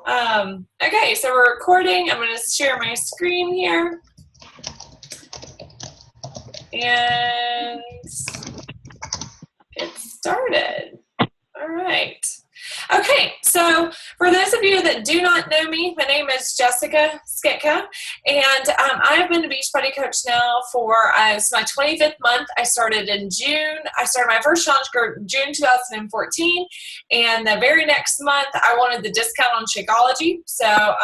Okay, so we're recording. I'm going to share my screen here. And it started. All right. Okay, so for those of you that do not know me, my name is Jessica Skitka, and I have been a Beachbody coach now for it's my 25th month. I started in June. I started my first challenge group in June 2014, and the very next month I wanted the discount on Shakeology. So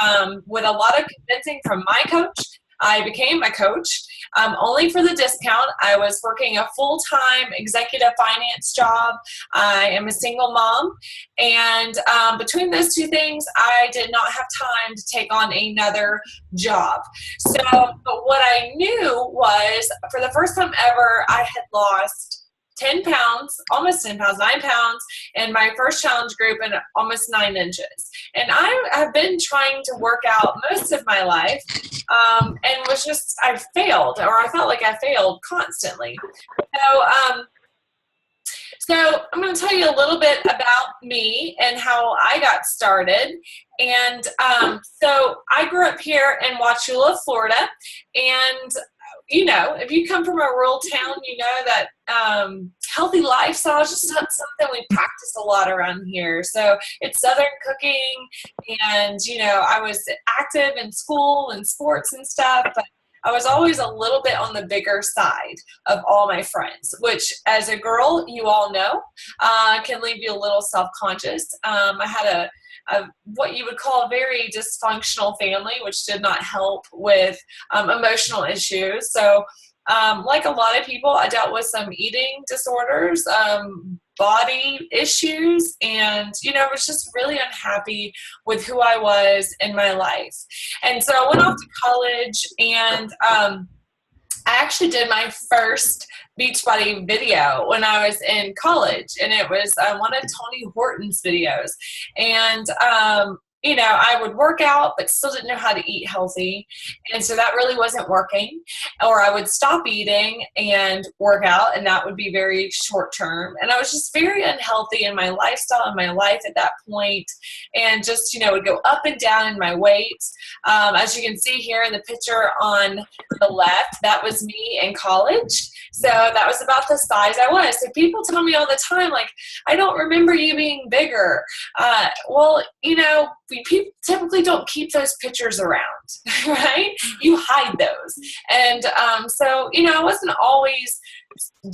with a lot of convincing from my coach, I became a coach only for the discount. I was working a full-time executive finance job. I am a single mom, and between those two things, I did not have time to take on another job. So, but what I knew was for the first time ever, I had lost 10 pounds, almost 10 pounds, 9 pounds in my first challenge group and almost 9 inches. And I have been trying to work out most of my life and was just, I failed, or I felt like I failed constantly. So, so I'm going to tell you a little bit about me and how I got started. And so I grew up here in Wauchula, Florida, and you know, if you come from a rural town, you know that healthy lifestyle is just not something we practice a lot around here. So it's Southern cooking, and you know, I was active in school and sports and stuff, but I was always a little bit on the bigger side of all my friends, which as a girl, you all know, can leave you a little self-conscious. I had what you would call a very dysfunctional family, which did not help with emotional issues. So like a lot of people, I dealt with some eating disorders, body issues, and you know, I was just really unhappy with who I was in my life. And so I went off to college, and I actually did my first Beachbody video when I was in college, and it was one of Tony Horton's videos. And you know, I would work out, but still didn't know how to eat healthy. And so that really wasn't working. Or I would stop eating and work out, and that would be very short term. And I was just very unhealthy in my lifestyle and my life at that point, and just, you know, would go up and down in my weight. As you can see here in the picture on the left, that was me in college. So that was about the size I was. So people tell me all the time, like, I don't remember you being bigger. Well, you know, people typically don't keep those pictures around, right? You hide those. And so, you know, I wasn't always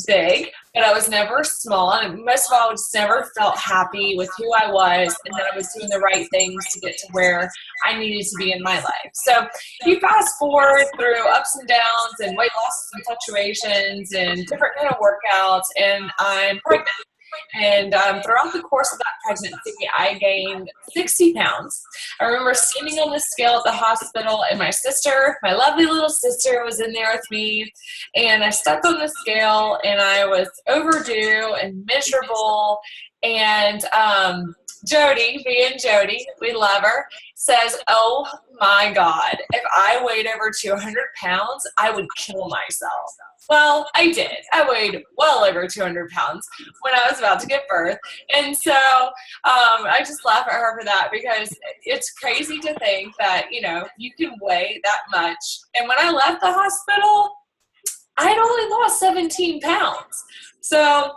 big, but I was never small. And most of all, I just never felt happy with who I was and that I was doing the right things to get to where I needed to be in my life. So you fast forward through ups and downs and weight loss and fluctuations and different kind of workouts, and I'm pregnant. And throughout the course of that pregnancy, I gained 60 pounds. I remember standing on the scale at the hospital, and my sister, my lovely little sister, was in there with me. And I stepped on the scale, and I was overdue and miserable. And Jody, me and Jody, we love her, says, "Oh my God, if I weighed over 200 pounds, I would kill myself." Well, I did. I weighed well over 200 pounds when I was about to give birth. And so I just laugh at her for that, because it's crazy to think that, you know, you can weigh that much. And when I left the hospital, I had only lost 17 pounds. So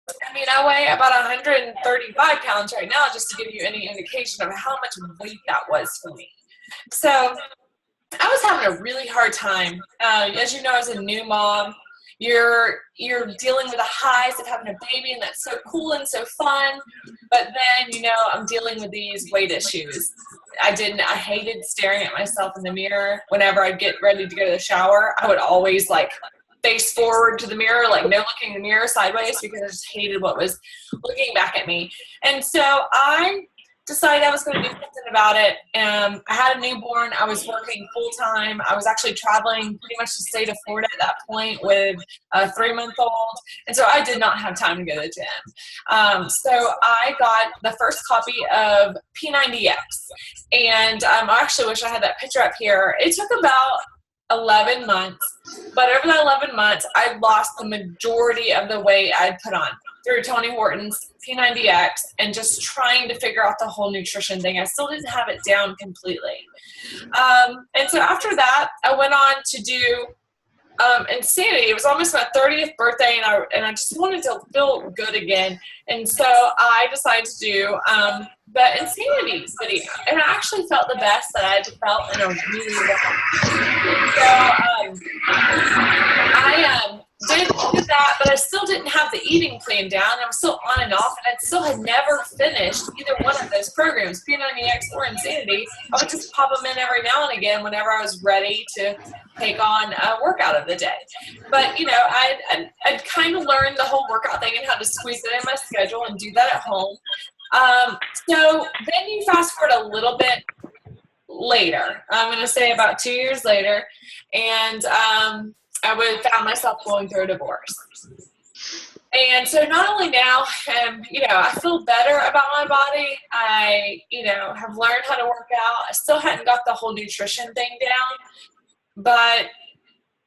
I mean, I weigh about 135 pounds right now, just to give you any indication of how much weight that was for me. So I was having a really hard time. As you know, as a new mom, you're dealing with the highs of having a baby, and that's so cool and so fun. But then, you know, I'm dealing with these weight issues. I hated staring at myself in the mirror. Whenever I'd get ready to go to the shower, I would always like face forward to the mirror, like no looking in the mirror sideways, because I just hated what was looking back at me. And so I decided I was going to do something about it. I had a newborn. I was working full time. I was actually traveling pretty much the state of Florida at that point with a 3-month-old. And so I did not have time to go to the gym. So I got the first copy of P90X. And I actually wish I had that picture up here. It took about 11 months. But over that 11 months, I lost the majority of the weight I'd put on through Tony Horton's P90X and just trying to figure out the whole nutrition thing. I still didn't have it down completely. And so after that, I went on to do Insanity. It was almost my 30th birthday, and I just wanted to feel good again. And so I decided to do the Insanity video, and I actually felt the best that I had felt in a really long time. So I did that, but I still didn't have the eating plan down. I was still on and off, and I still had never finished either one of those programs, P90X or Insanity. I would just pop them in every now and again whenever I was ready to take on a workout of the day. But, you know, I'd kind of learned the whole workout thing and how to squeeze it in my schedule and do that at home. So then you fast forward a little bit later. I'm going to say about 2 years later, and I found myself going through a divorce. And so not only now, you know, I feel better about my body. I, you know, have learned how to work out. I still hadn't got the whole nutrition thing down, but,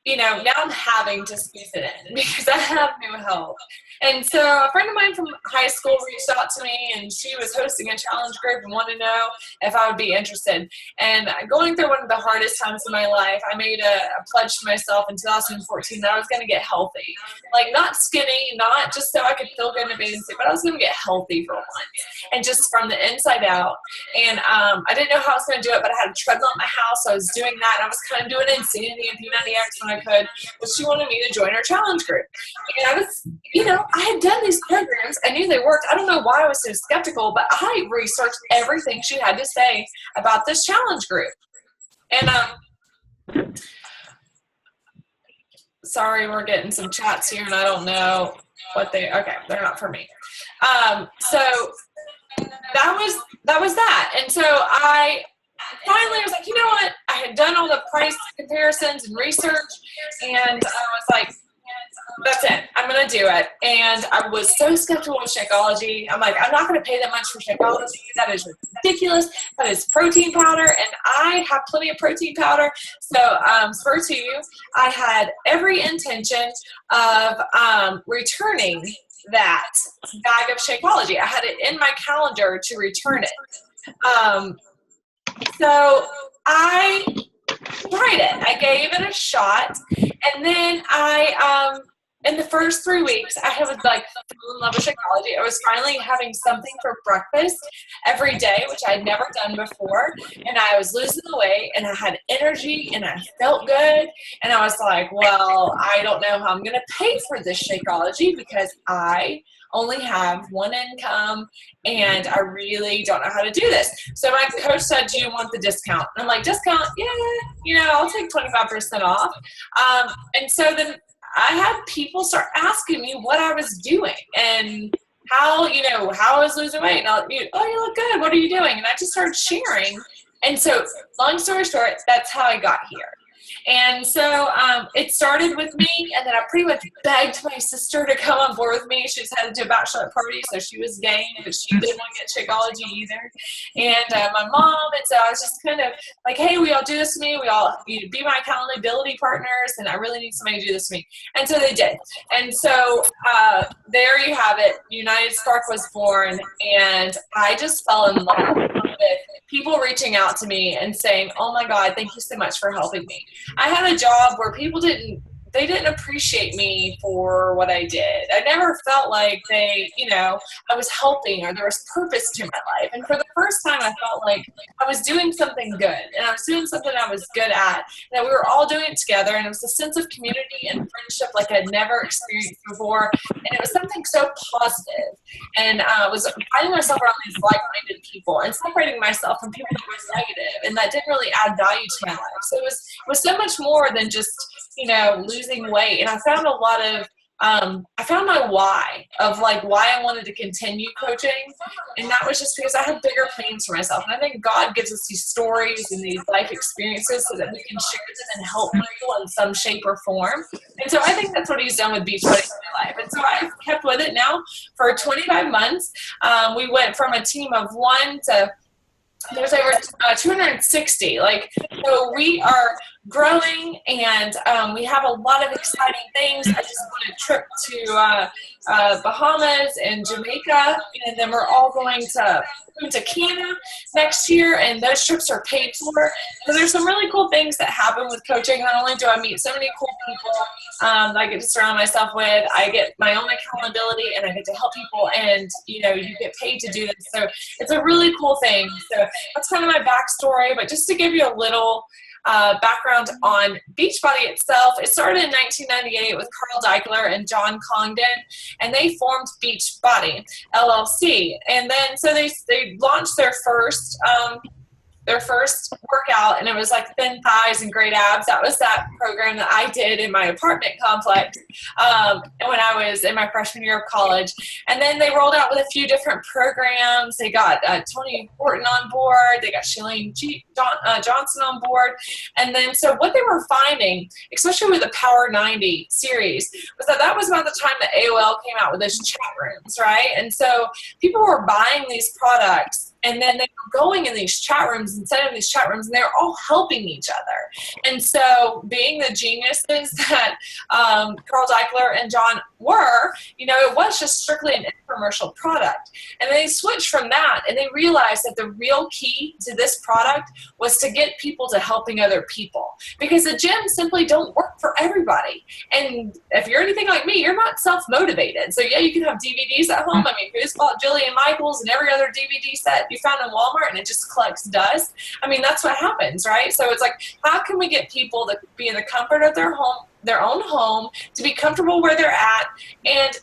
you know, now I'm having to squeeze it in because I have no help. And so a friend of mine from high school reached out to me, and she was hosting a challenge group and wanted to know if I would be interested. And going through one of the hardest times in my life, I made a pledge to myself in 2014 that I was going to get healthy. Like, not skinny, not just so I could feel good in a bathing suit, but I was going to get healthy for once, and just from the inside out. And I didn't know how I was going to do it, but I had a treadmill at my house, so I was doing that. And I was kind of doing Insanity and P90X when I could, but she wanted me to join her challenge group. And I was, you know, I had done these programs. I knew they worked. I don't know why I was so skeptical, but I researched everything she had to say about this challenge group. And sorry, we're getting some chats here, and I don't know what they're not for me. So that was that. And so I finally was like, you know what? I had done all the price comparisons and research, and I was like, that's it. I'm going to do it. And I was so skeptical with Shakeology. I'm like, I'm not going to pay that much for Shakeology. That is ridiculous. That is protein powder, and I have plenty of protein powder. So, spur to you, I had every intention of returning that bag of Shakeology. I had it in my calendar to return it. So I tried it. I gave it a shot, and then in the first 3 weeks, I was like fell in love with Shakeology. I was finally having something for breakfast every day, which I'd never done before, and I was losing the weight, and I had energy, and I felt good, and I was like, well, I don't know how I'm going to pay for this Shakeology because I only have one income, and I really don't know how to do this. So my coach said, do you want the discount? And I'm like, discount? Yeah, you know, I'll take 25% off. And so then I had people start asking me what I was doing and how, you know, how I was losing weight. And you look good. What are you doing? And I just started sharing. And so long story short, that's how I got here. And so it started with me, and then I pretty much begged my sister to come on board with me. She was headed to a bachelorette party, so she was game, but she didn't want to get Shakeology either. And my mom, and so I was just kind of like, hey, we all do this to me. We all be my accountability partners, and I really need somebody to do this to me. And so they did. And so there you have it. United Spark was born, and I just fell in love with people reaching out to me and saying, oh my God, thank you so much for helping me. I had a job where people didn't appreciate me for what I did. I never felt like I was helping or there was purpose to my life. And for the first time, I felt like I was doing something good, and I was doing something I was good at, that we were all doing it together, and it was a sense of community and friendship like I'd never experienced before, and it was something so positive. And I was finding myself around these like-minded people and separating myself from people that were negative and that didn't really add value to my life. So it was so much more than just, losing weight. And I found a lot of, I found my why of like why I wanted to continue coaching. And that was just because I had bigger plans for myself. And I think God gives us these stories and these life experiences so that we can share them and help people in some shape or form. And so I think that's what he's done with Beachbody in my life. And so I've kept with it now for 25 months. We went from a team of 1 to there's over 260. So we are growing, and we have a lot of exciting things. I just won a trip to Bahamas and Jamaica, and then we're all going to Canada next year, and those trips are paid for. So there's some really cool things that happen with coaching. Not only do I meet so many cool people that I get to surround myself with, I get my own accountability, and I get to help people, and you get paid to do this. So it's a really cool thing. So that's kind of my backstory, but just to give you a little background on Beachbody itself, it started in 1998 with Carl Deichler and John Congdon, and they formed Beachbody LLC. And then so they launched their first workout, and it was like thin thighs and great abs. That was that program that I did in my apartment complex when I was in my freshman year of college. And then they rolled out with a few different programs. They got Tony Horton on board. They got Shailene Johnson on board. And then so what they were finding, especially with the Power 90 series, was that was about the time that AOL came out with those chat rooms, right? And so people were buying these products, and then they were going in these chat rooms and setting up these chat rooms, and they were all helping each other. And so being the geniuses that Carl Deichler and John were, it was just strictly an infomercial product. And they switched from that, and they realized that the real key to this product was to get people to helping other people, because the gyms simply don't work for everybody. And if you're anything like me, you're not self-motivated. So yeah, you can have DVDs at home. I mean, who's bought Jillian Michaels and every other DVD set you found in Walmart, and it just collects dust? I mean, that's what happens, right? So it's like, how can we get people to be in the comfort of their own home, to be comfortable where they're at,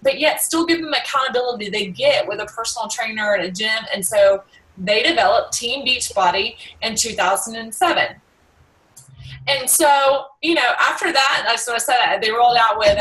but yet still give them accountability they get with a personal trainer at a gym? And so they developed Team Beachbody in 2007. And so, after that, that's what I said, they rolled out with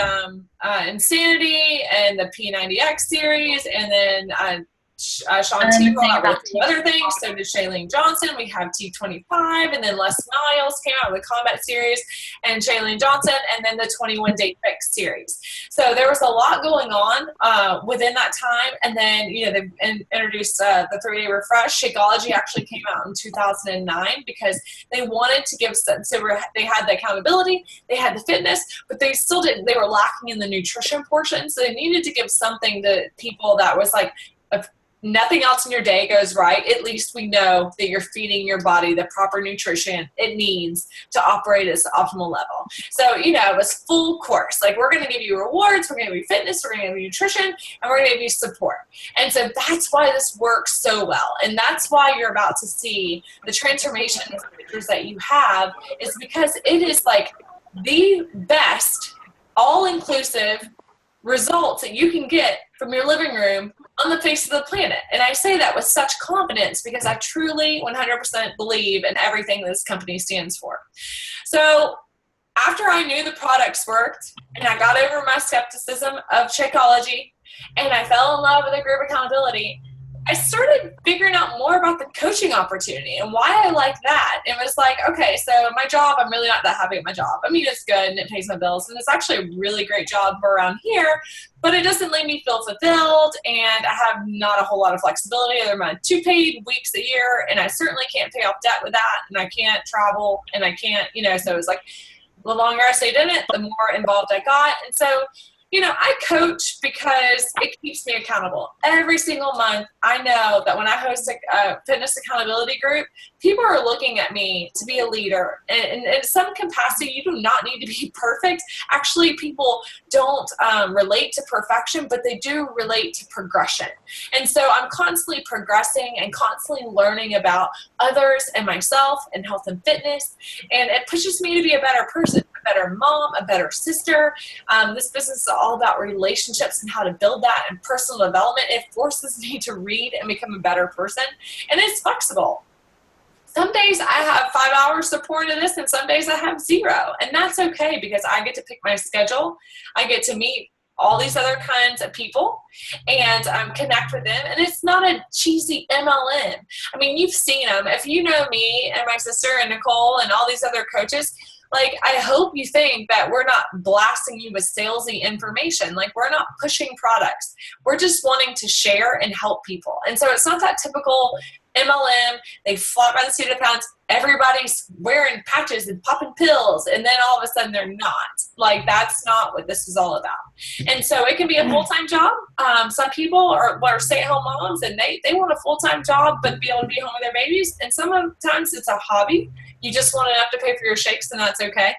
Insanity and the P90X series, and then Shaun T rolled out with two other things. So did Shailene Johnson. We have T25, and then Les Niles came out with the Combat series, and Shailene Johnson, and then the 21 Day Fix series. So there was a lot going on within that time. And then they introduced the 3-Day Refresh. Shakeology actually came out in 2009 because they wanted to give, so they had the accountability, they had the fitness, but they still didn't. They were lacking in the nutrition portion. So they needed to give something to people that was like, nothing else in your day goes right, at least we know that you're feeding your body the proper nutrition it needs to operate at its optimal level. So, it was full course. Like, we're going to give you rewards, we're going to give you fitness, we're going to give you nutrition, and we're going to give you support. And so that's why this works so well. And that's why you're about to see the transformation pictures that you have, is because it is like the best all-inclusive results that you can get from your living room on the face of the planet. And I say that with such confidence because I truly 100% believe in everything this company stands for. So after I knew the products worked, and I got over my skepticism of Shakeology, and I fell in love with the group accountability, I started figuring out more about the coaching opportunity and why I like that. It was like, okay, so my job, I'm really not that happy with my job. I mean, it's good and it pays my bills, and it's actually a really great job around here, but it doesn't make me feel fulfilled, and I have not a whole lot of flexibility. There are my 2 paid weeks a year, and I certainly can't pay off debt with that, and I can't travel, and I can't, so it's like, the longer I stayed in it, the more involved I got. And so, I coach because it keeps me accountable. Every single month, I know that when I host a fitness accountability group, people are looking at me to be a leader. And in some capacity, you do not need to be perfect. Actually, people don't relate to perfection, but they do relate to progression. And so I'm constantly progressing and constantly learning about others and myself and health and fitness. And it pushes me to be a better person, a better mom, a better sister. This business is all about relationships and how to build that, and personal development. It forces me to read and become a better person, and it's flexible. Some days I have 5 hours to pour into this, and some days I have 0, and that's okay because I get to pick my schedule. I get to meet all these other kinds of people and connect with them, and it's not a cheesy MLM. I mean, you've seen them. If you know me and my sister and Nicole and all these other coaches, like, I hope you think that we're not blasting you with salesy information. Like, we're not pushing products. We're just wanting to share and help people. And so it's not that typical MLM, they fly by the seat of the pants, everybody's wearing patches and popping pills, and then all of a sudden they're not. Like, that's not what this is all about. And so it can be a full-time job. Some people are stay-at-home moms, and they want a full-time job but be able to be home with their babies. And sometimes it's a hobby. You just want enough to pay for your shakes, and that's okay.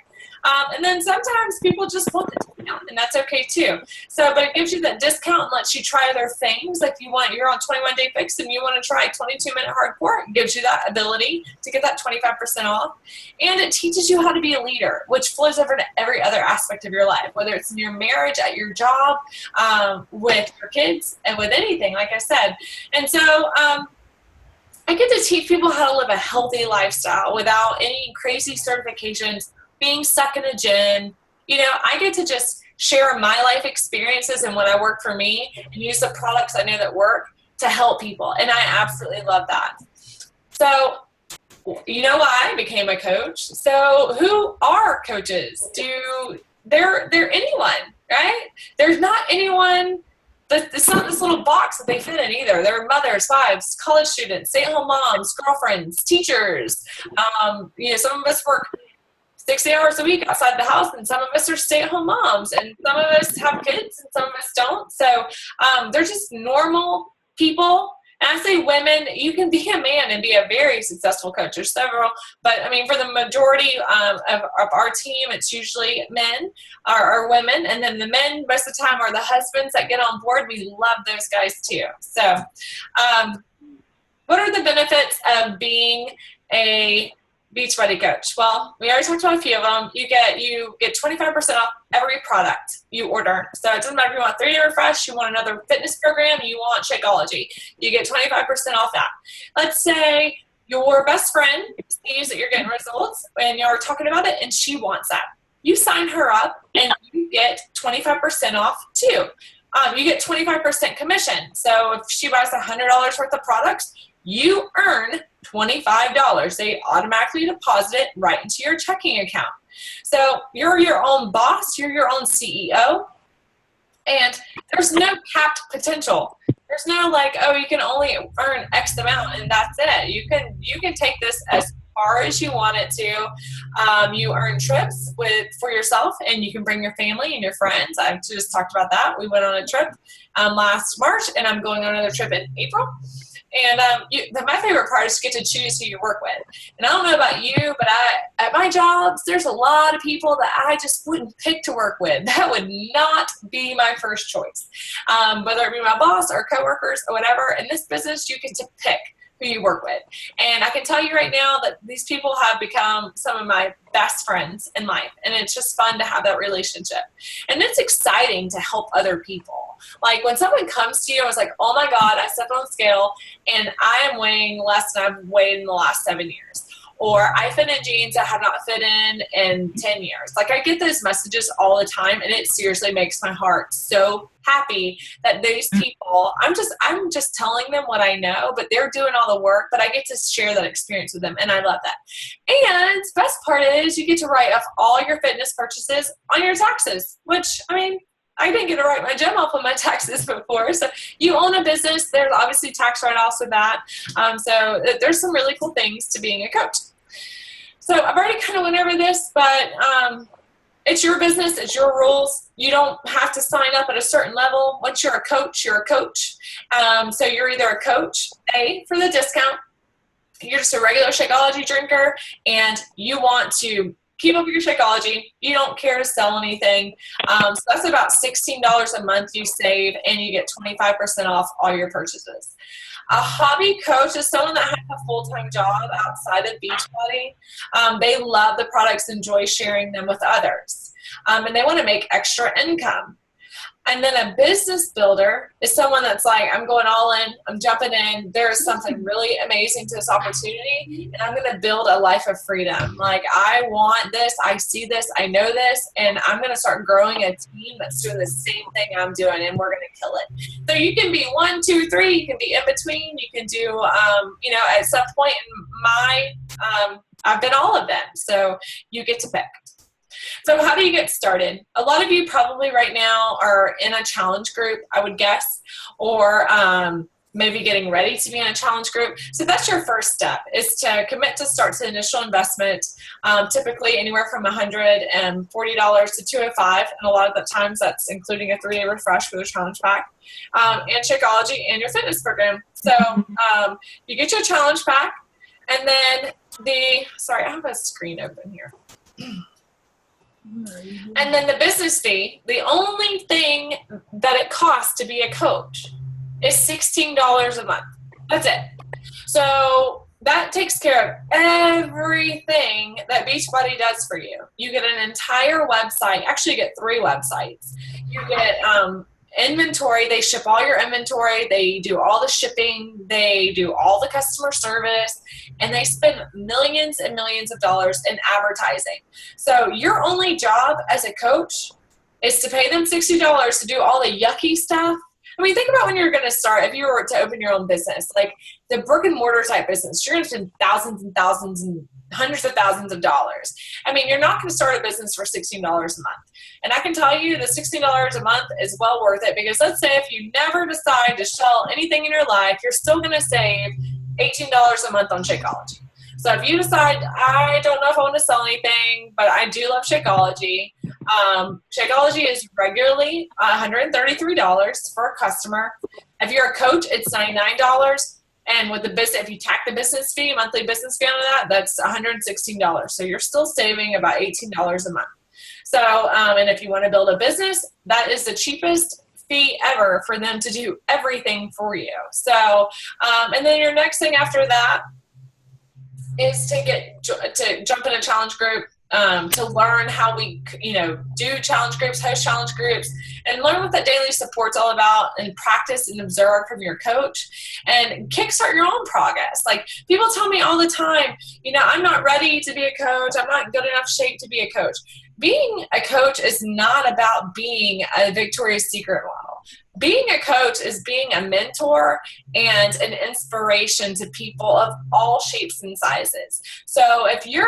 And then sometimes people just want the discount, and that's okay too. So, but it gives you that discount and lets you try other things. Like you're on 21-day fix and you want to try 22-minute hardcore, it gives you that ability to get that 25% off. And it teaches you how to be a leader, which flows over to every other aspect of your life, whether it's in your marriage, at your job, with your kids, and with anything, like I said. And so, I get to teach people how to live a healthy lifestyle without any crazy certifications, being stuck in a gym. I get to just share my life experiences and when I work for me and use the products I know that work to help people. And I absolutely love that. So, why I became a coach. So who are coaches? They're anyone, right? There's not anyone. It's not this little box that they fit in either. They're mothers, wives, college students, stay-at-home moms, girlfriends, teachers. Some of us work 60 hours a week outside the house, and some of us are stay-at-home moms, and some of us have kids, and some of us don't. So they're just normal people. And I say women, you can be a man and be a very successful coach. There's several, but I mean, for the majority of our team, it's usually men or women. And then the men, most of the time, are the husbands that get on board. We love those guys too. So what are the benefits of being a Beachbody coach? Well, we already talked about a few of them. You get 25% off every product you order. So it doesn't matter if you want 3-day refresh, you want another fitness program, you want Shakeology. You get 25% off that. Let's say your best friend sees that you're getting results and you're talking about it and she wants that. You sign her up and you get 25% off too. You get 25% commission. So if she buys $100 worth of products, you earn $25. They automatically deposit it right into your checking account. So you're your own boss, you're your own CEO, and there's no capped potential. There's no you can only earn X amount and that's it. You can take this as far as you want it to. You earn trips for yourself, and you can bring your family and your friends. I've just talked about that. We went on a trip last March, and I'm going on another trip in April. And my favorite part is to get to choose who you work with. And I don't know about you, but at my jobs, there's a lot of people that I just wouldn't pick to work with. That would not be my first choice. Whether it be my boss or coworkers or whatever, in this business, you get to pick who you work with. And I can tell you right now that these people have become some of my best friends in life. And it's just fun to have that relationship. And it's exciting to help other people. Like when someone comes to you and was like, oh my God, I stepped on the scale and I am weighing less than I've weighed in the last 7 years. Or I fit in jeans I have not fit in 10 years. Like I get those messages all the time, and it seriously makes my heart so happy that these people, I'm just telling them what I know, but they're doing all the work, but I get to share that experience with them, and I love that. And the best part is you get to write off all your fitness purchases on your taxes, which, I mean, I didn't get to write my gym off on my taxes before. So you own a business, there's obviously tax write-offs with that. So there's some really cool things to being a coach. So I've already kind of went over this, but it's your business, it's your rules. You don't have to sign up at a certain level. Once you're a coach, you're a coach. So you're either a coach, A, for the discount, you're just a regular Shakeology drinker, and you want to keep up with your Shakeology. You don't care to sell anything. So that's about $16 a month you save, and you get 25% off all your purchases. A hobby coach is someone that has a full-time job outside of Beachbody. They love the products, enjoy sharing them with others, and they want to make extra income. And then a business builder is someone that's like, I'm going all in, I'm jumping in, there is something really amazing to this opportunity, and I'm going to build a life of freedom. Like, I want this, I see this, I know this, and I'm going to start growing a team that's doing the same thing I'm doing, and we're going to kill it. So you can be 1, 2, 3, you can be in between, you can do, at some point in I've been all of them, so you get to pick. So how do you get started? A lot of you probably right now are in a challenge group, I would guess, or maybe getting ready to be in a challenge group. So that's your first step, is to commit to start to initial investment, typically anywhere from $140 to $205, and a lot of the times that's including a 3-day refresh with a challenge pack, and Shakeology and your fitness program. So you get your challenge pack, and then sorry, I have a screen open here. And then the business fee, the only thing that it costs to be a coach is $16 a month. That's it. So that takes care of everything that Beachbody does for you. You get an entire website. Actually, you get 3 websites. You get inventory. They ship all your inventory. They do all the shipping. They do all the customer service. And they spend millions and millions of dollars in advertising. So your only job as a coach is to pay them $60 to do all the yucky stuff. I mean, think about when you're going to start, if you were to open your own business, like the brick and mortar type business, you're going to spend thousands and thousands and hundreds of thousands of dollars. I mean, you're not going to start a business for $16 a month. And I can tell you the $16 a month is well worth it, because let's say if you never decide to sell anything in your life, you're still going to save $18 a month on Shakeology. So if you decide, I don't know if I want to sell anything, but I do love Shakeology. Shakeology is regularly $133 for a customer. If you're a coach, it's $99. And with the business, if you tack the business fee, monthly business fee on that, that's $116. So you're still saving about $18 a month. So, and if you want to build a business, that is the cheapest fee ever for them to do everything for you. So, and then your next thing after that is to jump in a challenge group, to learn how we, do challenge groups, host challenge groups, and learn what that daily support's all about, and practice and observe from your coach, and kickstart your own progress. Like, people tell me all the time, I'm not ready to be a coach. I'm not in good enough shape to be a coach. Being a coach is not about being a Victoria's Secret model. Being a coach is being a mentor and an inspiration to people of all shapes and sizes. So if you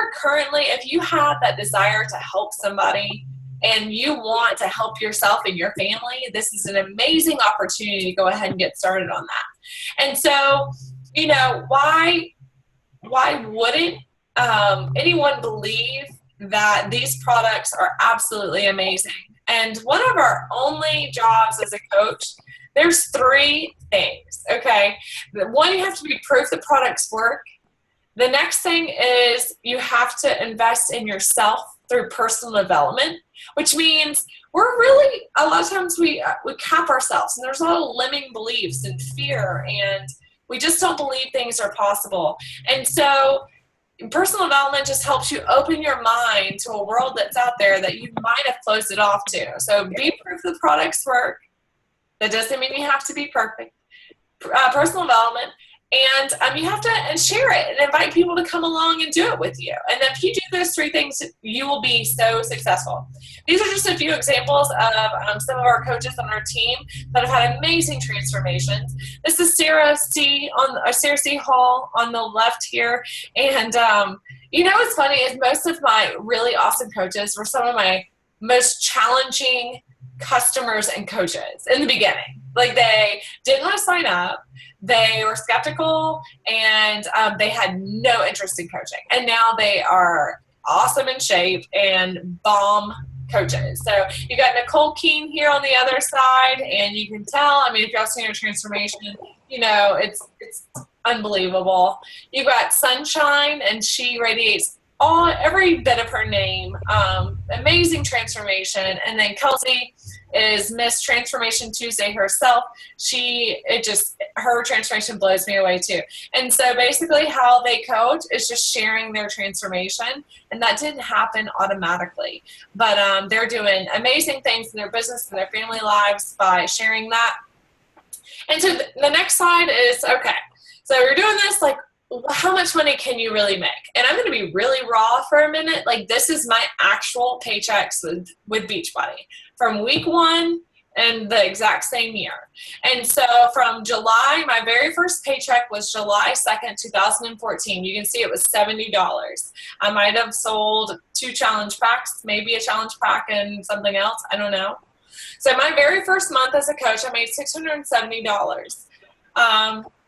have that desire to help somebody and you want to help yourself and your family, this is an amazing opportunity to go ahead and get started on that. And so, why wouldn't anyone believe that these products are absolutely amazing? And one of our only jobs as a coach, there's 3 things, okay? One, you have to be proof the products work. The next thing is you have to invest in yourself through personal development, which means a lot of times we cap ourselves, and there's a lot of limiting beliefs and fear, and we just don't believe things are possible. And so personal development just helps you open your mind to a world that's out there that you might have closed it off to. So be proof the products work. That doesn't mean you have to be perfect. Personal development. And you have to share it and invite people to come along and do it with you. And if you do those 3 things, you will be so successful. These are just a few examples of some of our coaches on our team that have had amazing transformations. This is Sarah C. Hall on the left here. And what's funny is most of my really awesome coaches were some of my most challenging customers and coaches in the beginning. Like, they didn't want to sign up. They were skeptical, and they had no interest in coaching. And now they are awesome in shape and bomb coaches. So you got Nicole Keene here on the other side, and you can tell, if y'all seen her transformation, it's unbelievable. You've got Sunshine, and she radiates every bit of her name. Amazing transformation. And then Kelsey is Miss Transformation Tuesday herself. Her transformation blows me away too. And so basically how they coach is just sharing their transformation, and that didn't happen automatically. But they're doing amazing things in their business and their family lives by sharing that. And so the next slide is, okay, so you're doing this, like, how much money can you really make? And I'm going to be really raw for a minute. Like, this is my actual paychecks with Beachbody from week 1 and the exact same year. And so from July, my very first paycheck was July 2nd, 2014. You can see it was $70. I might have sold 2 challenge packs, maybe a challenge pack and something else. I don't know. So my very first month as a coach, I made $670.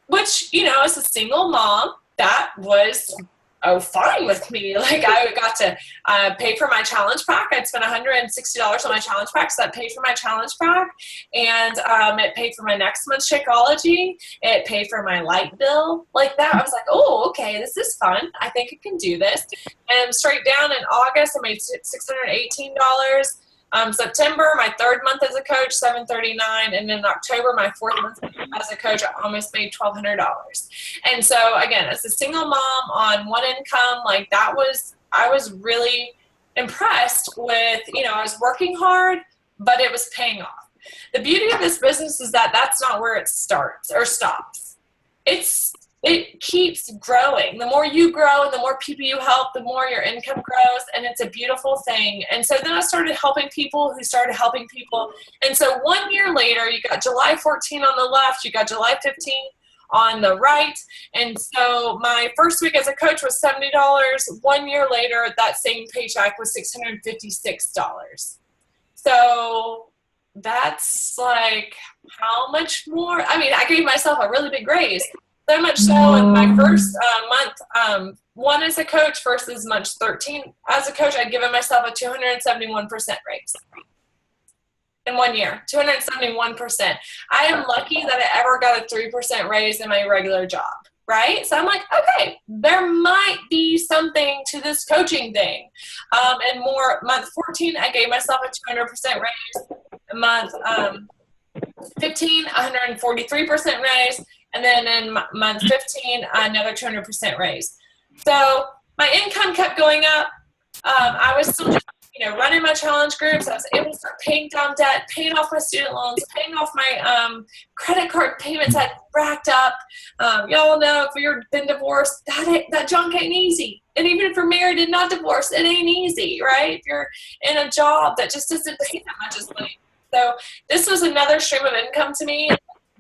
which, as a single mom, that was fine with me. Like, I got to pay for my challenge pack. I'd spent $160 on my challenge pack, so that paid for my challenge pack, and it paid for my next month's Shakeology. It paid for my light bill. Like that, I was like, oh, okay, this is fun. I think I can do this. And straight down in August, I made $618. September, my third month as a coach, $739, and in October, my fourth month as a coach, I almost made $1,200. And so, again, as a single mom on one income, like that I was really impressed with, I was working hard, but it was paying off. The beauty of this business is that that's not where it starts or stops. It keeps growing. The more you grow and the more people you help, the more your income grows, and it's a beautiful thing. And so then I started helping people who started helping people. And so 1 year later, you got July 14 on the left, you got July 15 on the right. And so my first week as a coach was $70. 1 year later, that same paycheck was $656. So that's like how much more? I mean, I gave myself a really big raise. So much so in my first month, one as a coach versus month 13 as a coach, I'd given myself a 271% raise in 1 year, 271%. I am lucky that I ever got a 3% raise in my regular job, right? So I'm like, okay, there might be something to this coaching thing. And month 14, I gave myself a 200% raise. Month 15, 143% raise. And then in month 15, another 200% raise. So my income kept going up. I was still just, running my challenge groups. I was able to start paying down debt, paying off my student loans, paying off my credit card payments I'd racked up. Y'all know if you've been divorced, that junk ain't easy. And even if you're married and not divorced, it ain't easy, right? If you're in a job that just doesn't pay that much as money. So this was another stream of income to me.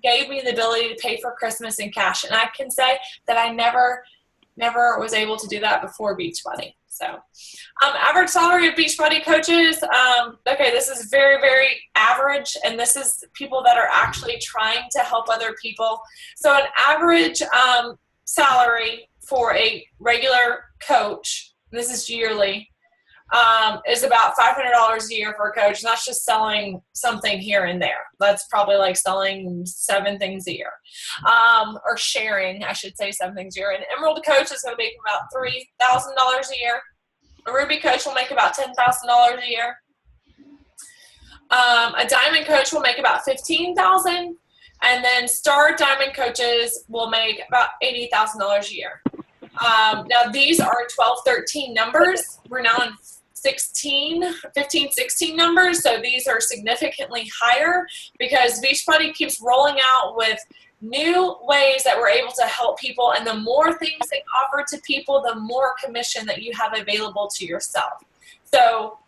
Gave me the ability to pay for Christmas in cash. And I can say that I never was able to do that before Beachbody. So average salary of Beachbody coaches, okay, this is very, very average, and this is people that are actually trying to help other people. So an average salary for a regular coach, this is yearly, is about $500 a year for a coach. And that's just selling something here and there. That's probably like selling 7 things a year, or sharing, I should say, 7 things a year. An Emerald coach is going to make about $3,000 a year. A Ruby coach will make about $10,000 a year. A Diamond coach will make about $15,000, and then Star Diamond coaches will make about $80,000 a year. Now these are 12, 13 numbers. We're now in 15, 16 numbers. So these are significantly higher because Beachbody keeps rolling out with new ways that we're able to help people. And the more things they offer to people, the more commission that you have available to yourself. So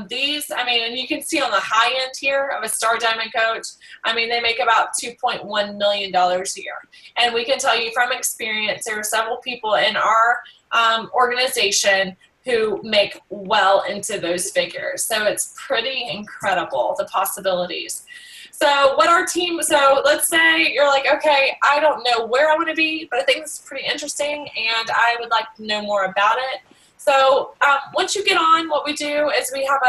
these, and you can see on the high end here of a Star Diamond coach, they make about $2.1 million a year. And we can tell you from experience, there are several people in our organization who make well into those figures. So it's pretty incredible, the possibilities. So let's say you're like, okay, I don't know where I want to be, but I think this is pretty interesting and I would like to know more about it. So once you get on, what we do is we have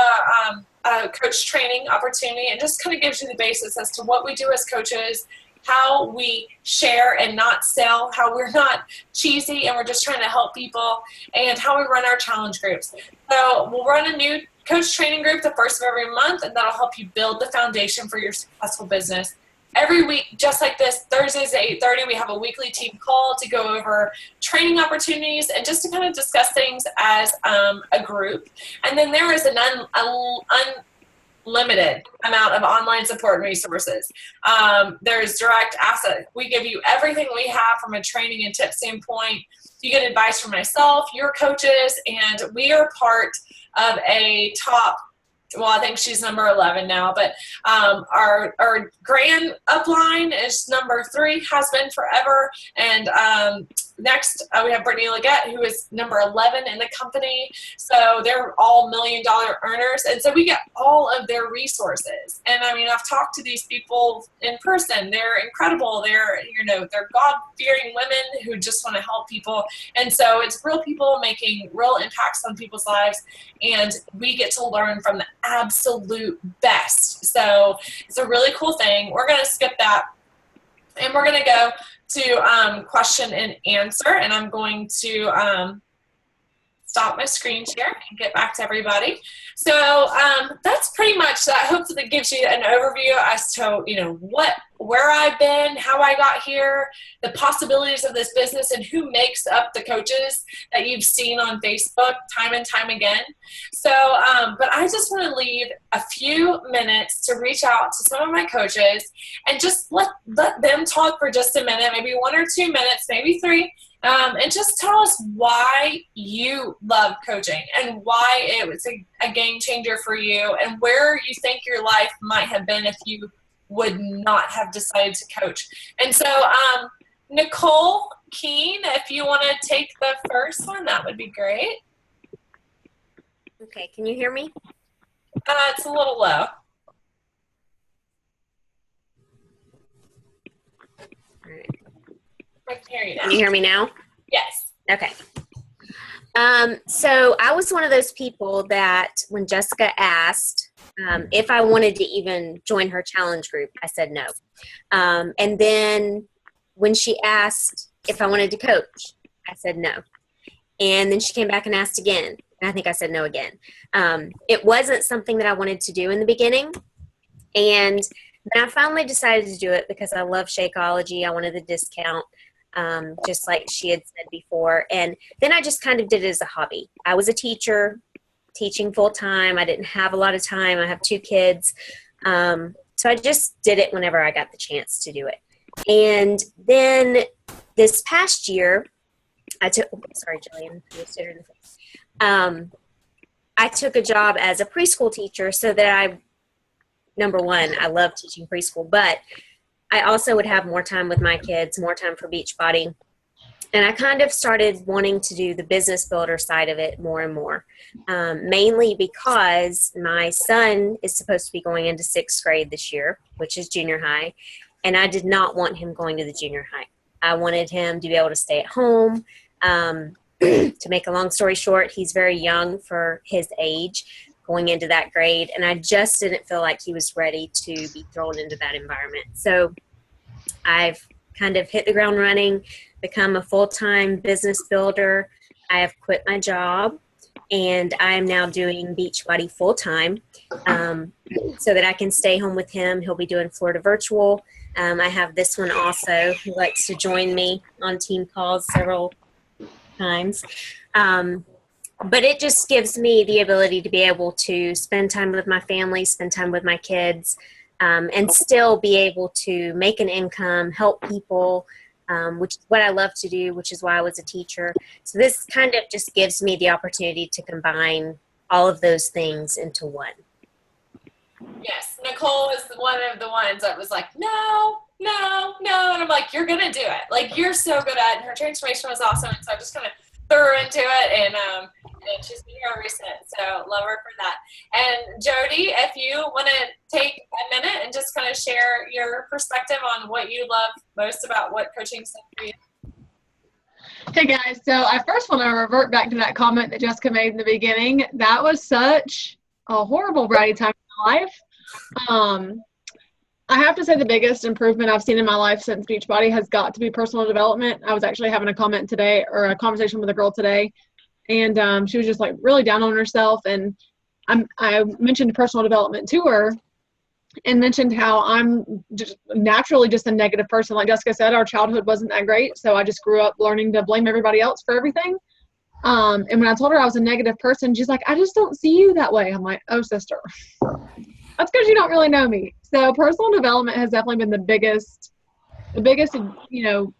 a coach training opportunity, and just kind of gives you the basis as to what we do as coaches, how we share and not sell, how we're not cheesy and we're just trying to help people, and how we run our challenge groups. So we'll run a new coach training group the first of every month, and that'll help you build the foundation for your successful business. Every week, just like this, Thursdays at 8:30, we have a weekly team call to go over training opportunities and just to kind of discuss things as a group. And then there is an unlimited amount of online support and resources. There's direct asset. We give you everything we have from a training and tip standpoint. You get advice from myself, your coaches, and we are part of a top, well, I think she's number 11 now, but our grand upline is number 3, has been forever, and next, we have Brittany Leggett, who is number 11 in the company. So they're all $1 million earners. And so we get all of their resources. And I mean, I've talked to these people in person. They're incredible. They're God-fearing women who just want to help people. And so it's real people making real impacts on people's lives. And we get to learn from the absolute best. So it's a really cool thing. We're going to skip that. And we're going to go to question and answer. And I'm going to stop my screen share and get back to everybody. So that's pretty much that. Hopefully that gives you an overview as to, where I've been, how I got here, the possibilities of this business, and who makes up the coaches that you've seen on Facebook time and time again. So, but I just want to leave a few minutes to reach out to some of my coaches and just let them talk for just a minute, maybe 1 or 2 minutes, maybe 3, and just tell us why you love coaching and why it was a game changer for you and where you think your life might have been if you would not have decided to coach. And so, Nicole Keene, if you want to take the first one, that would be great. Okay, can you hear me? It's a little low. All right. I can hear you now. Can you hear me now? Yes. Okay. So I was one of those people that when Jessica asked if I wanted to even join her challenge group, I said no. And then when she asked if I wanted to coach, I said no. And then she came back and asked again. And I think I said no again. It wasn't something that I wanted to do in the beginning. And then I finally decided to do it because I love Shakeology. I wanted the discount. Just like she had said before. And then I just kind of did it as a hobby. I was a teacher, teaching full time. I didn't have a lot of time. I have 2 kids. So I just did it whenever I got the chance to do it. And then this past year, I took a job as a preschool teacher so that number one, I love teaching preschool, but I also would have more time with my kids, more time for Beachbody. And I kind of started wanting to do the business builder side of it more and more, mainly because my son is supposed to be going into 6th grade this year, which is junior high, and I did not want him going to the junior high. I wanted him to be able to stay at home. To make a long story short, he's very young for his age going into that grade, and I just didn't feel like he was ready to be thrown into that environment. So I've kind of hit the ground running, become a full-time business builder. I have quit my job, and I am now doing Beachbody full-time so that I can stay home with him. He'll be doing Florida Virtual. I have this one also who likes to join me on team calls several times. But it just gives me the ability to be able to spend time with my family, spend time with my kids, and still be able to make an income, help people, which is what I love to do, which is why I was a teacher. So this kind of just gives me the opportunity to combine all of those things into one. Yes, Nicole is one of the ones that was like, no. And I'm like, you're going to do it. Like, you're so good at it. And her transformation was awesome. And so I just kind of threw her into it. And she's been here ever since. So love her for that. And Jody, if you want to take a minute and just kind of share your perspective on what you love most about what coaching's done for you. Hey guys, so I first want to revert back to that comment that Jessica made in the beginning. That was such a horrible bratty time in my life. I have to say the biggest improvement I've seen in my life since Beachbody has got to be personal development. I was actually having a conversation with a girl today, and she was just like really down on herself. And I mentioned personal development to her and mentioned how I'm just naturally just a negative person. Like Jessica said, our childhood wasn't that great, so I just grew up learning to blame everybody else for everything. And when I told her I was a negative person, she's like, I just don't see you that way. I'm like, oh, sister. That's because you don't really know me. So personal development has definitely been the biggest,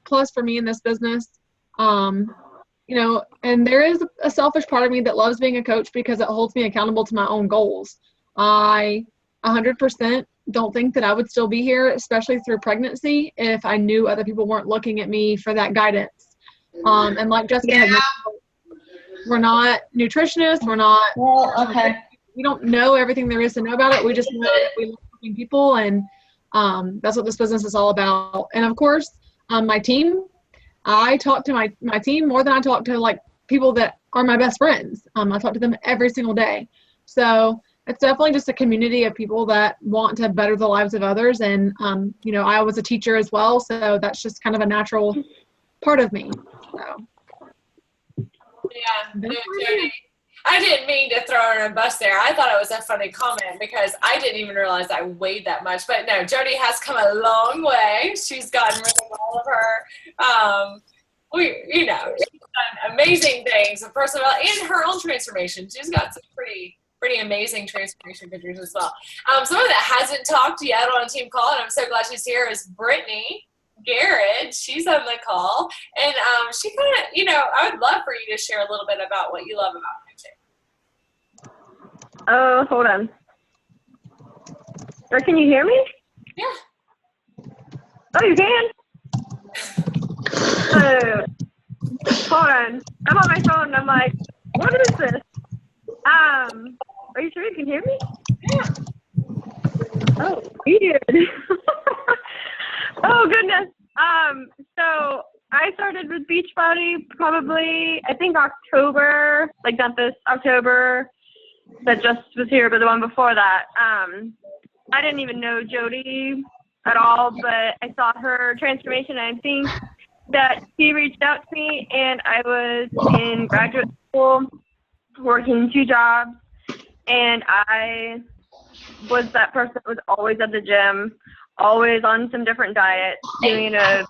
plus for me in this business. And there is a selfish part of me that loves being a coach because it holds me accountable to my own goals. I 100% don't think that I would still be here, especially through pregnancy, if I knew other people weren't looking at me for that guidance. And like Jessica had mentioned, we're not nutritionists. We're not. Well, okay. We don't know everything there is to know about it. We just know that we love helping people, and that's what this business is all about. And of course, my team. I talk to my team more than I talk to like people that are my best friends. I talk to them every single day. So it's definitely just a community of people that want to better the lives of others. And, I was a teacher as well. So that's just kind of a natural part of me. So. Yeah, no, Jody. I didn't mean to throw her in a bus there. I thought it was a funny comment because I didn't even realize I weighed that much. But no, Jody has come a long way. She's gotten rid of all of her, she's done amazing things, and personal and her own transformation. She's got some pretty amazing transformation pictures as well. Someone that hasn't talked yet on Team Call, and I'm so glad she's here, is Brittany Garrett. She's on the call, and she kind of, I would love for you to share a little bit about what you love about coaching. Oh, hold on. Or can you hear me? Yeah. Oh, you can? Hold on. I'm on my phone and I'm like, what is this? Are you sure you can hear me? Yeah. Oh, weird. Oh, goodness. So I started with Beachbody probably, I think October, like not this October that just was here, but the one before that. I didn't even know Jody at all, but I saw her transformation. And I think that she reached out to me, and I was in graduate school working 2 jobs, and I was that person that was always at the gym, always on some different diet, doing a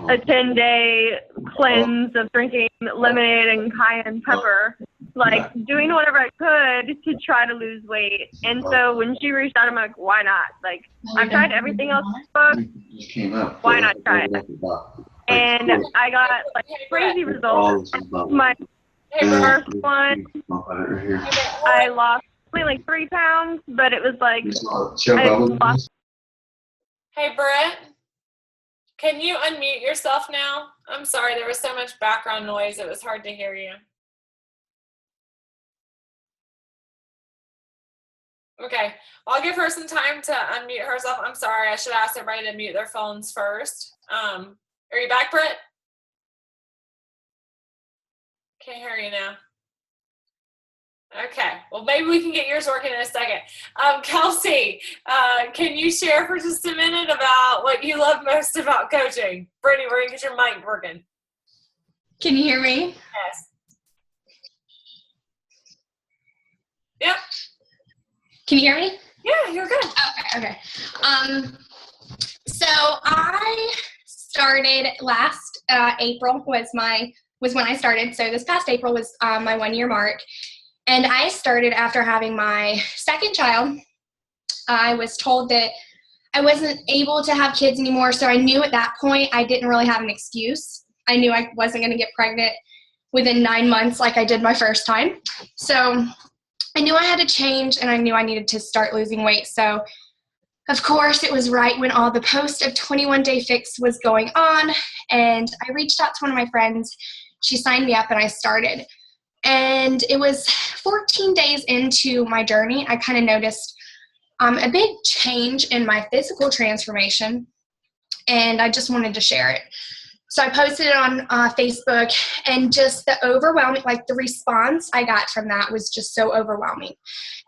10-day cleanse of drinking lemonade and cayenne pepper, like doing whatever I could to try to lose weight. And so when she reached out, I'm like, why not? Like, I've tried everything else in this book. Why not try it? And I got like crazy results. My first one, I lost only like 3 pounds, but it was like I lost. Hey, Brett, can you unmute yourself now? I'm sorry, there was so much background noise, it was hard to hear you. Okay, I'll give her some time to unmute herself. I'm sorry, I should ask everybody to mute their phones first. Are you back, Brett? Can't hear you now. Okay, well, maybe we can get yours working in a second. Kelsey, can you share for just a minute about what you love most about coaching? Brittany, we're going to get your mic working. Can you hear me? Yes. Yep. Can you hear me? Yeah, you're good. Okay. So I started last April was when I started. So this past April was my 1-year mark. And I started after having my second child. I was told that I wasn't able to have kids anymore, so I knew at that point I didn't really have an excuse. I knew I wasn't going to get pregnant within 9 months like I did my first time. So I knew I had to change, and I knew I needed to start losing weight. So, of course, it was right when all the post of 21 Day Fix was going on, and I reached out to one of my friends. She signed me up, and I started. And it was 14 days into my journey, I kind of noticed a big change in my physical transformation, and I just wanted to share it. So I posted it on Facebook, and just the overwhelming, like the response I got from that was just so overwhelming.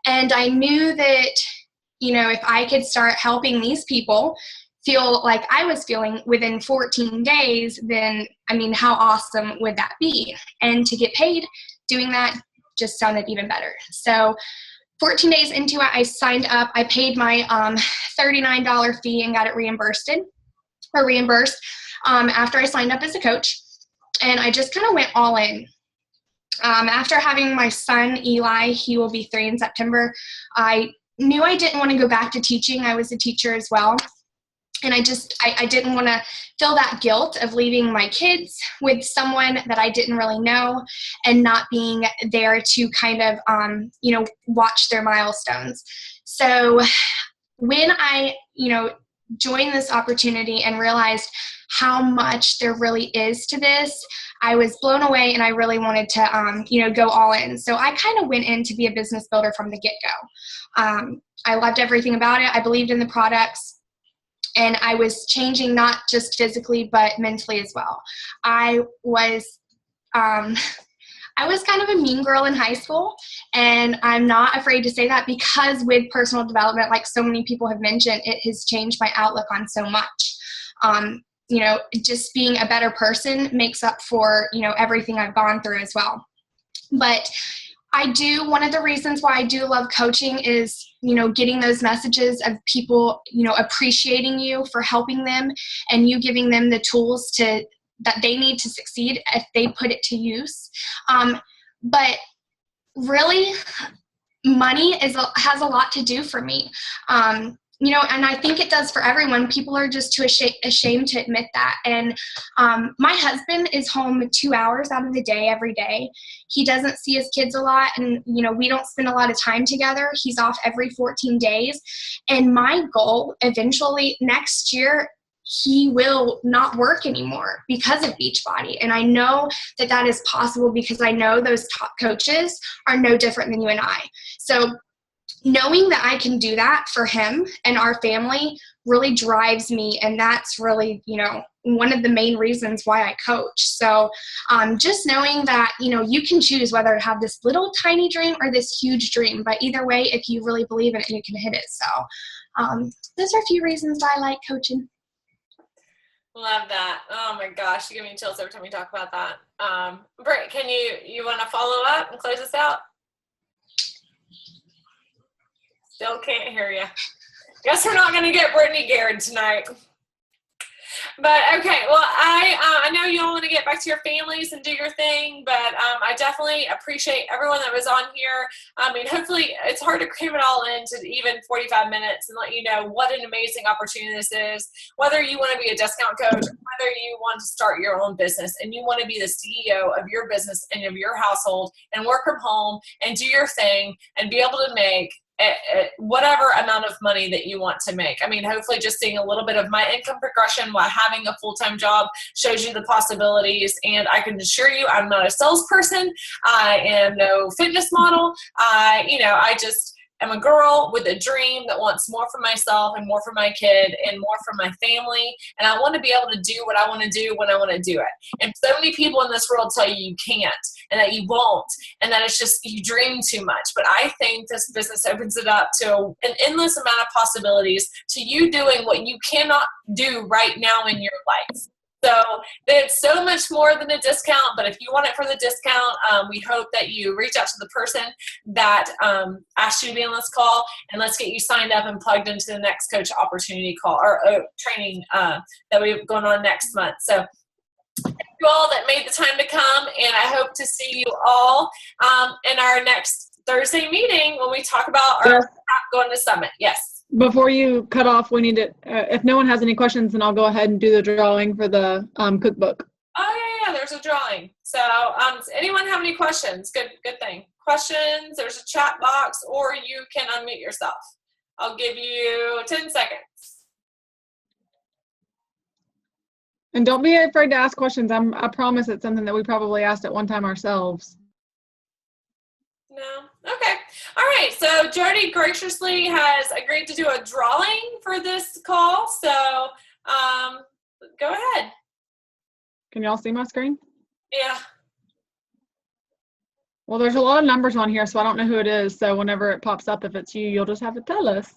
And I knew that, if I could start helping these people feel like I was feeling within 14 days, then, how awesome would that be? And to get paid doing that just sounded even better. So 14 days into it, I signed up. I paid my $39 fee and got it reimbursed after I signed up as a coach. And I just kind of went all in. After having my son, Eli, he will be 3 in September, I knew I didn't want to go back to teaching. I was a teacher as well. And I didn't want to feel that guilt of leaving my kids with someone that I didn't really know and not being there to kind of, watch their milestones. So when I, joined this opportunity and realized how much there really is to this, I was blown away, and I really wanted to, go all in. So I kind of went in to be a business builder from the get-go. I loved everything about it. I believed in the products, and I was changing not just physically, but mentally as well. I was kind of a mean girl in high school, and I'm not afraid to say that, because with personal development, like so many people have mentioned, it has changed my outlook on so much. Just being a better person makes up for, everything I've gone through as well. But one of the reasons why I do love coaching is, getting those messages of people, appreciating you for helping them, and you giving them the tools that they need to succeed if they put it to use. But really, money has a lot to do for me. And I think it does for everyone. People are just too ashamed to admit that. And my husband is home 2 hours out of the day every day. He doesn't see his kids a lot, and we don't spend a lot of time together. He's off every 14 days. And my goal eventually next year, he will not work anymore because of Beachbody. And I know that is possible, because I know those top coaches are no different than you and I. So knowing that I can do that for him and our family really drives me. And that's really, one of the main reasons why I coach. So just knowing that, you can choose whether to have this little tiny dream or this huge dream. But either way, if you really believe in it, you can hit it. So those are a few reasons why I like coaching. Love that. Oh my gosh, you give me chills every time you talk about that. Britt, can you want to follow up and close us out? Still can't hear you. Guess we're not going to get Brittany Garrett tonight. But okay, well, I know you all want to get back to your families and do your thing, but I definitely appreciate everyone that was on here. I mean, hopefully it's hard to cram it all into even 45 minutes and let you know what an amazing opportunity this is. Whether you want to be a discount coach, whether you want to start your own business and you want to be the CEO of your business and of your household and work from home and do your thing and be able to make whatever amount of money that you want to make. I mean, hopefully just seeing a little bit of my income progression while having a full-time job shows you the possibilities. And I can assure you, I'm not a salesperson. I am no fitness model. I just am a girl with a dream that wants more for myself and more for my kid and more for my family. And I want to be able to do what I want to do when I want to do it. And so many people in this world tell you you can't and that you won't and that it's just you dream too much. But I think this business opens it up to an endless amount of possibilities to you doing what you cannot do right now in your life. So it's so much more than a discount, but if you want it for the discount, we hope that you reach out to the person that asked you to be on this call, and let's get you signed up and plugged into the next coach opportunity call or training that we have going on next month. So thank you all that made the time to come, and I hope to see you all in our next Thursday meeting when we talk about our going to Summit. Yes. Before you cut off, we need to, if no one has any questions, then I'll go ahead and do the drawing for the cookbook. Oh, yeah, there's a drawing. So does anyone have any questions? Good thing. Questions, there's a chat box, or you can unmute yourself. I'll give you 10 seconds. And don't be afraid to ask questions. I promise it's something that we probably asked at one time ourselves. No? Okay. All right. So Jody graciously has agreed to do a drawing for this call. So go ahead. Can y'all see my screen? Yeah. Well, there's a lot of numbers on here, so I don't know who it is. So whenever it pops up, if it's you, you'll just have to tell us.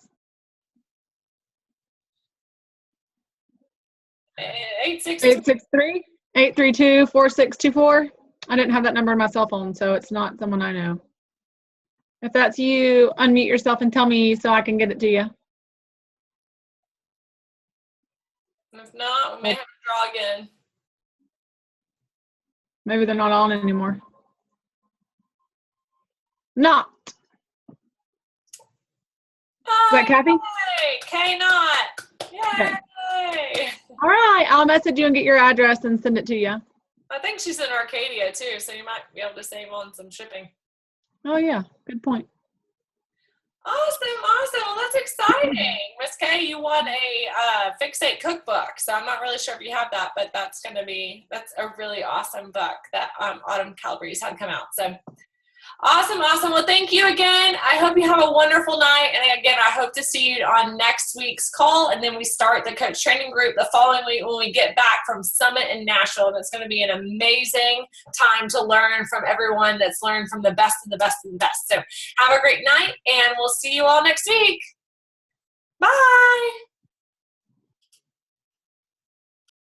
863 832 4624. I didn't have that number on my cell phone, so it's not someone I know. If that's you, unmute yourself and tell me so I can get it to you. If not, we may have to draw again. Maybe they're not on anymore. Not. Is that Kathy? Yay! K-Not. Yay! Okay. All right. I'll message you and get your address and send it to you. I think she's in Arcadia, too, so you might be able to save on some shipping. Oh, yeah. Good point. Awesome. Well, that's exciting. Miss Kay, you won a Fixate cookbook. So I'm not really sure if you have that, but that's a really awesome book that Autumn Calabrese had come out. So awesome. Well, thank you again. I hope you have a wonderful night. And again, I hope to see you on next week's call. And then we start the coach training group the following week when we get back from Summit in Nashville. And it's going to be an amazing time to learn from everyone that's learned from the best of the best of the best. So have a great night, and we'll see you all next week. Bye.